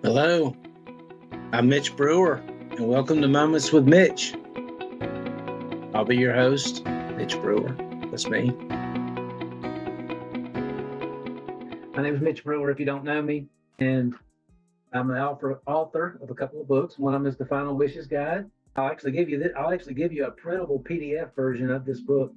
Hello, I'm Mitch Brewer, and welcome to Moments with Mitch. I'll be your host, Mitch Brewer. That's me. My name is Mitch Brewer, if you don't know me, and I'm the author of a couple of books. One of them is The Final Wishes Guide. I'll actually give you a printable PDF version of this book.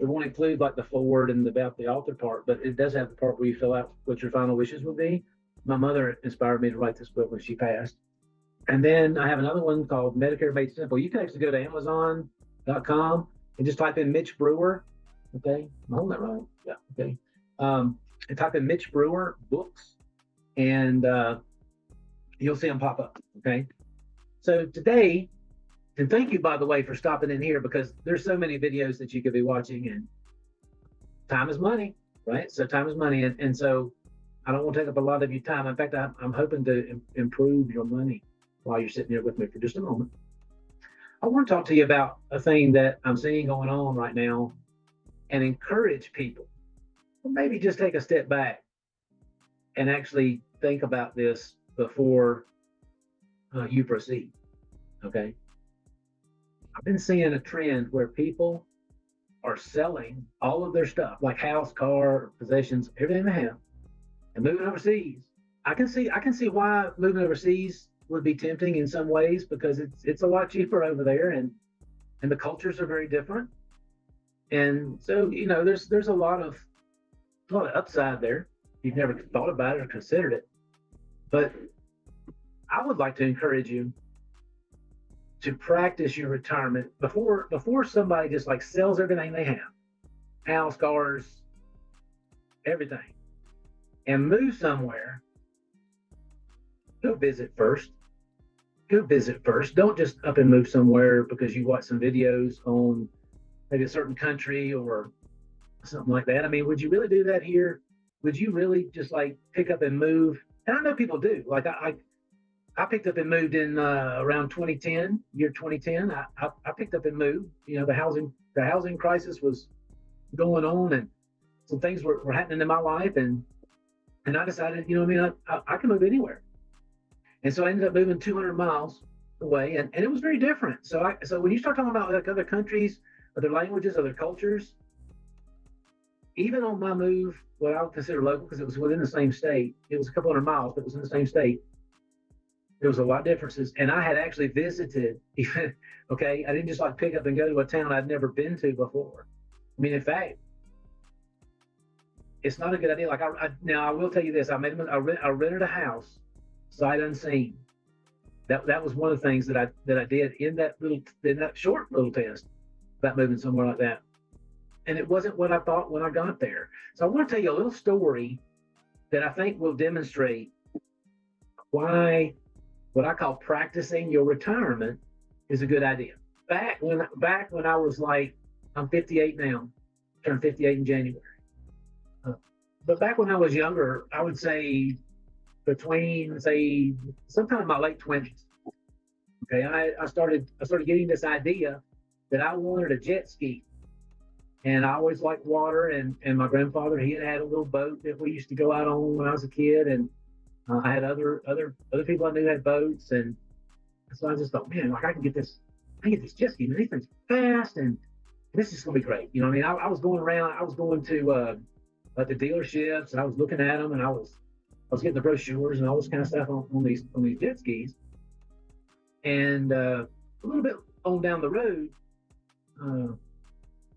It won't include like the foreword and about the author part, but it does have the part where you fill out what your final wishes would be. My mother inspired me to write this book when she passed. And then I have another one called Medicare Made Simple. You can actually go to Amazon.com and just type in Mitch Brewer. Okay, am I holding that right? Yeah. Okay. And type in Mitch Brewer books, and you'll see them pop up. Okay. So today, and thank you, by the way, for stopping in here, because there's so many videos that you could be watching, and time is money, right? So time is money, and so I don't want to take up a lot of your time. In fact, I'm hoping to improve your money while you're sitting here with me for just a moment. I want to talk to you about a thing that I'm seeing going on right now and encourage people, or maybe just take a step back and actually think about this before you proceed. Okay. I've been seeing a trend where people are selling all of their stuff, like house, car, possessions, everything they have, and moving overseas. I can see why moving overseas would be tempting in some ways, because it's a lot cheaper over there, and the cultures are very different. And so, there's a lot of upside there. You've never thought about it or considered it. But I would like to encourage you to practice your retirement before somebody just like sells everything they have, house, cars, everything, and move somewhere. Go visit first. Don't just up and move somewhere because you watch some videos on maybe a certain country or something like that. I mean, would you really do that here? Would you really just like pick up and move? And I know people do. Like I picked up and moved in around 2010, year 2010. I picked up and moved. The housing crisis was going on, and some things were happening in my life, and I decided, I can move anywhere. And so I ended up moving 200 miles away, and it was very different. So when you start talking about like other countries, other languages, other cultures, even on my move, what I would consider local, because it was within the same state, it was a couple hundred miles, but it was in the same state. There was a lot of differences, and I had actually visited. Okay, I didn't just like pick up and go to a town I'd never been to before. I mean, in fact, it's not a good idea. Like now, I will tell you this: I rented a house sight unseen. That was one of the things that I did in that short little test about moving somewhere like that, and it wasn't what I thought when I got there. So I want to tell you a little story that I think will demonstrate why what I call practicing your retirement is a good idea. Back when I was like, I'm 58 now, turned 58 in January. But back when I was younger, I would say between sometime in my late 20s. Okay, I started getting this idea that I wanted a jet ski, and I always liked water. And my grandfather, he had a little boat that we used to go out on when I was a kid, and I had other people I knew had boats, and so I just thought, man, like I can get this jet ski, man, these things fast, and this is gonna be great. You know what I mean? I was going around, I was going to the dealerships, and I was looking at them, and I was getting the brochures and all this kind of stuff on these jet skis. And a little bit on down the road,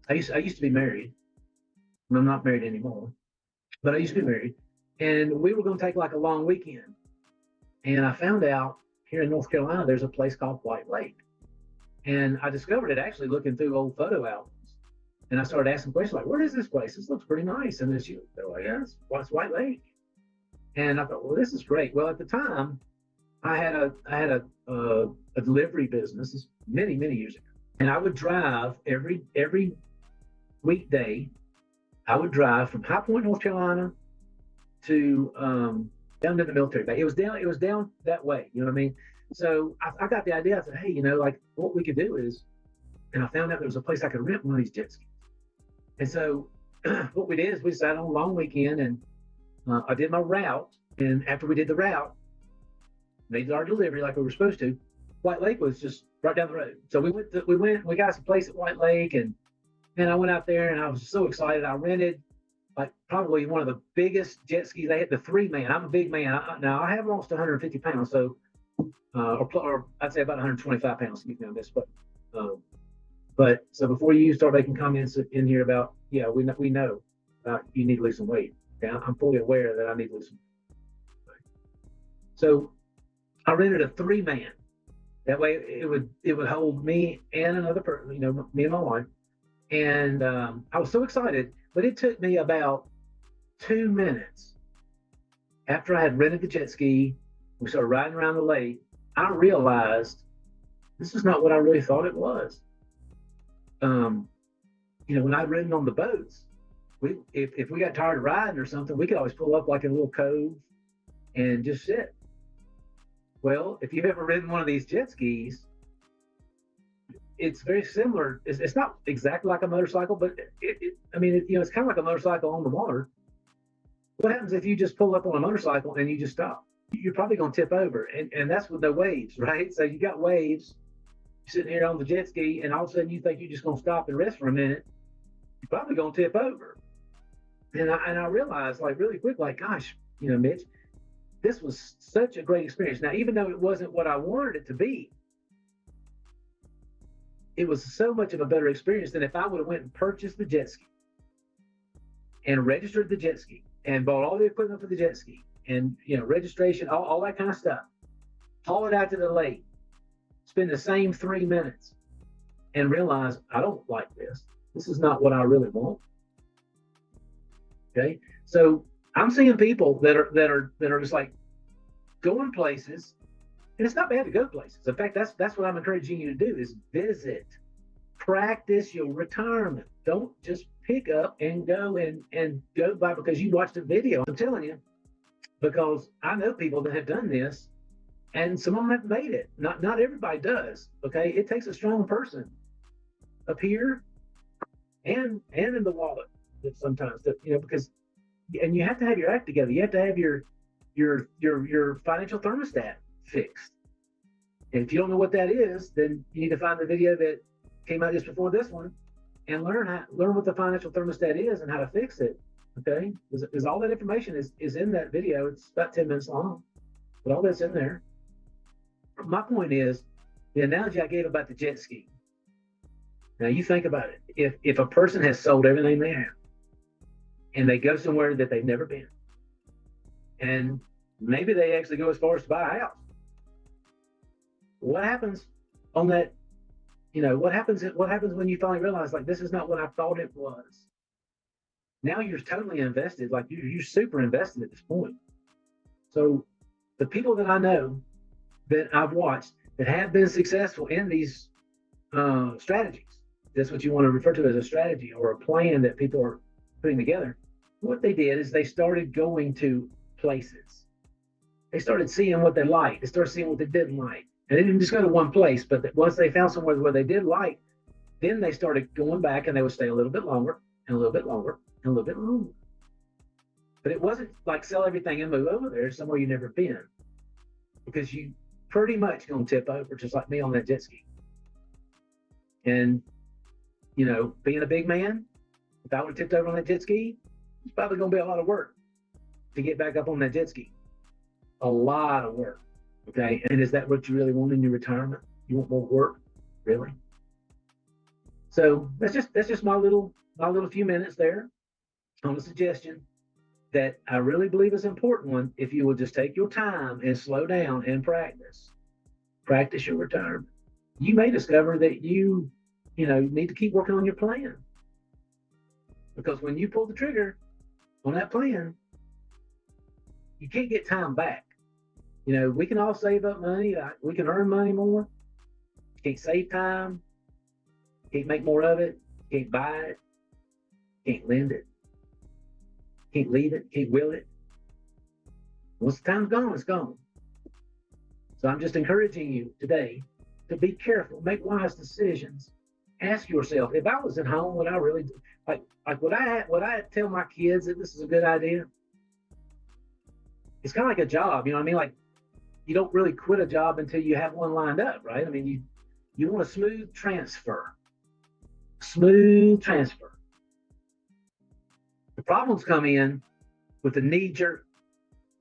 I used to be married, and I'm not married anymore, but I used to be married. And we were going to take like a long weekend. And I found out here in North Carolina, there's a place called White Lake. And I discovered it actually looking through old photo albums. And I started asking questions like, where is this place? This looks pretty nice. And they're like, yeah, it's White Lake. And I thought, well, this is great. Well, at the time, I had a delivery business many, many years ago. And I would drive every weekday. I would drive from High Point, North Carolina, to down to the military base. It was down that way. You know what I mean? So I got the idea. I said, hey, like what we could do is, and I found out there was a place I could rent one of these jet skis. And so what we did is we decided on a long weekend, and I did my route. And after we did the route, made our delivery like we were supposed to. White Lake was just right down the road. So we got some place at White Lake, and I went out there and I was so excited. I rented like probably one of the biggest jet skis they had, the 3-man. I'm a big man. Now I have lost 150 pounds, so or I'd say about 125 pounds. Excuse me on this, but so before you start making comments in here about we know you need to lose some weight. Okay? I'm fully aware that I need to lose some weight. So I rented a 3-man. That way it would hold me and another person, me and my wife. And I was so excited, but it took me about 2 minutes after I had rented the jet ski. We started riding around the lake. I realized this is not what I really thought it was. When I'd ridden on the boats, if we got tired of riding or something, we could always pull up like a little cove and just sit. Well, if you've ever ridden one of these jet skis, it's very similar. It's not exactly like a motorcycle, but it's kind of like a motorcycle on the water. What happens if you just pull up on a motorcycle and you just stop? You're probably going to tip over, and that's with no waves, right? So you got waves, you're sitting here on the jet ski, and all of a sudden you think you're just going to stop and rest for a minute. You're probably going to tip over. And I realized like really quick, like, gosh, Mitch, this was such a great experience. Now, even though it wasn't what I wanted it to be, it was so much of a better experience than if I would have went and purchased the jet ski and registered the jet ski and bought all the equipment for the jet ski and registration, all that kind of stuff. Haul it out to the lake, spend the same 3 minutes, and realize I don't like this. This is not what I really want. Okay, so I'm seeing people that are just like going places, and it's not bad to go places. In fact, that's what I'm encouraging you to do is visit, practice your retirement. Don't just pick up and go and go by because you watched a video. I'm telling you, because I know people that have done this, and some of them have made it. Not everybody does. Okay, it takes a strong person up here and in the wallet sometimes because you have to have your act together. You have to have your financial thermostat fixed. And if you don't know what that is, then you need to find the video that came out just before this one and learn what the financial thermostat is and how to fix it. Okay, because all that information is in that video. It's about 10 minutes long, but all that's in there. My point is the analogy I gave about the jet ski. Now you think about it. If a person has sold everything they have and they go somewhere that they've never been, and maybe they actually go as far as to buy a house, what happens on that? What happens when you finally realize like this is not what I thought it was? Now you're totally invested, like you're super invested at this point. So the people that I know that I've watched that have been successful in these strategies, that's what you want to refer to as a strategy or a plan that people are putting together. What they did is they started going to places. They started seeing what they liked. They started seeing what they didn't like. And they didn't just go to one place, but once they found somewhere where they did like, then they started going back and they would stay a little bit longer and a little bit longer and a little bit longer. But it wasn't like sell everything and move over there somewhere you've never been, because you pretty much gonna tip over just like me on that jet ski. And being a big man, if I would have tipped over on that jet ski, it's probably gonna be a lot of work to get back up on that jet ski. A lot of work. Okay. And is that what you really want in your retirement? You want more work? Really? So that's just my little few minutes there on a suggestion that I really believe is an important one. If you will just take your time and slow down and practice your retirement, you may discover that you need to keep working on your plan. Because when you pull the trigger on that plan, you can't get time back. We can all save up money. We can earn money more. You can't save time. You can't make more of it. You can't buy it. You can't lend it. You can't leave it. You can't will it. Once the time's gone, it's gone. So I'm just encouraging you today to be careful, make wise decisions. Ask yourself, if I was at home, would I really would I tell my kids that this is a good idea? It's kind of like a job, Like, you don't really quit a job until you have one lined up, right? I mean, you want a smooth transfer. Smooth transfer. The problems come in with the knee-jerk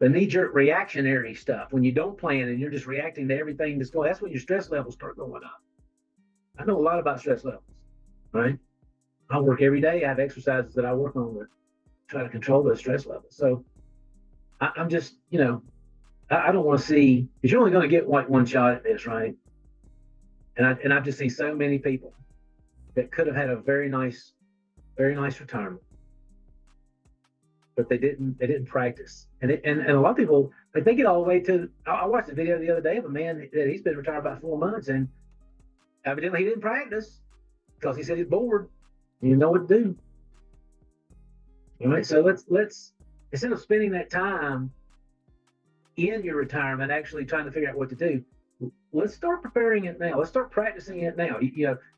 reactionary stuff. When you don't plan and you're just reacting to everything that's going, that's when your stress levels start going up. I know a lot about stress levels, right? I work every day. I have exercises that I work on to try to control those stress levels. So I'm just, I don't want to see, because you're only going to get like one shot at this, right? And I've just seen so many people that could have had a very nice retirement, but they didn't practice. And a lot of people, like, they get all the way to, I watched a video the other day of a man that he's been retired about 4 months, and evidently he didn't practice because he said he's bored. You know what to do. All right, so let's instead of spending that time in your retirement actually trying to figure out what to do, let's start preparing it now. Let's start practicing it now.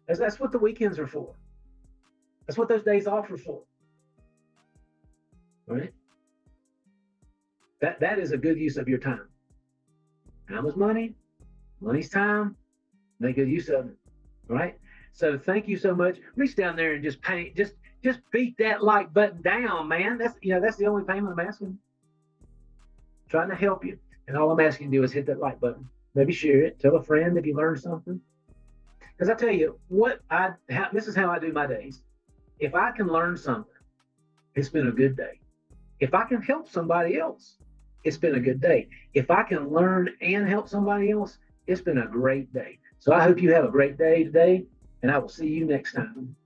That's what the weekends are for. That's what those days off are for. All right? That is a good use of your time. Time is money. Money's time. Make good use of it. All right? So thank you so much. Reach down there and just paint, just beat that like button down, man. That's the only payment I'm asking. Trying to help you. And all I'm asking you to do is hit that like button. Maybe share it. Tell a friend if you learned something. Because I tell you this is how I do my days. If I can learn something, it's been a good day. If I can help somebody else, it's been a good day. If I can learn and help somebody else, it's been a great day. So I hope you have a great day today, and I will see you next time.